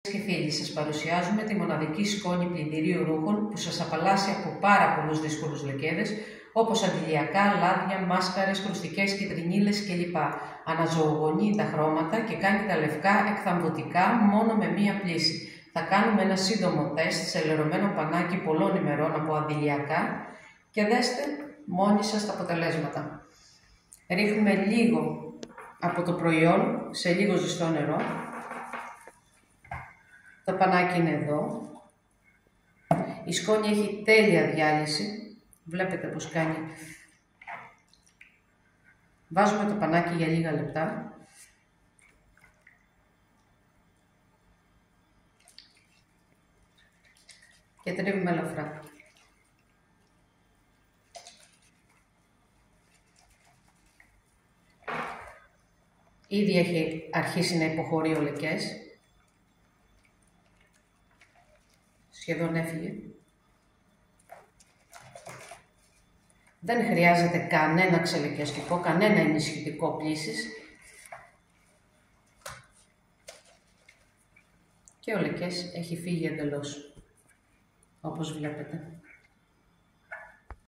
Και φίλοι, σας παρουσιάζουμε τη μοναδική σκόνη πλυντηρίου ρούχων που σας απαλλάσσει από πάρα πολλούς δύσκολους λεκέδες, όπως αντιλιακά, λάδια, μάσκαρες, κρουστικές κυτρινίλες κλπ. Αναζωογονεί τα χρώματα και κάνει τα λευκά εκθαμβωτικά μόνο με μία πλύση. Θα κάνουμε ένα σύντομο τεστ σε λερωμένο πανάκι πολλών ημερών από αντιλιακά και δέστε μόνοι σας τα αποτελέσματα. Ρίχνουμε λίγο από το προϊόν σε λίγο ζεστό νερό. Το πανάκι είναι εδώ. Η σκόνη έχει τέλεια διάλυση. Βλέπετε πως κάνει. Βάζουμε το πανάκι για λίγα λεπτά. Και τρίβουμε ελαφρά. Ήδη έχει αρχίσει να υποχωρεί ο λεκές. Σχεδόν έφυγε. Δεν χρειάζεται κανένα ξελεκιαστικό, κανένα ενισχυτικό πλύσης. Και ο λεκές έχει φύγει εντελώς, όπως βλέπετε.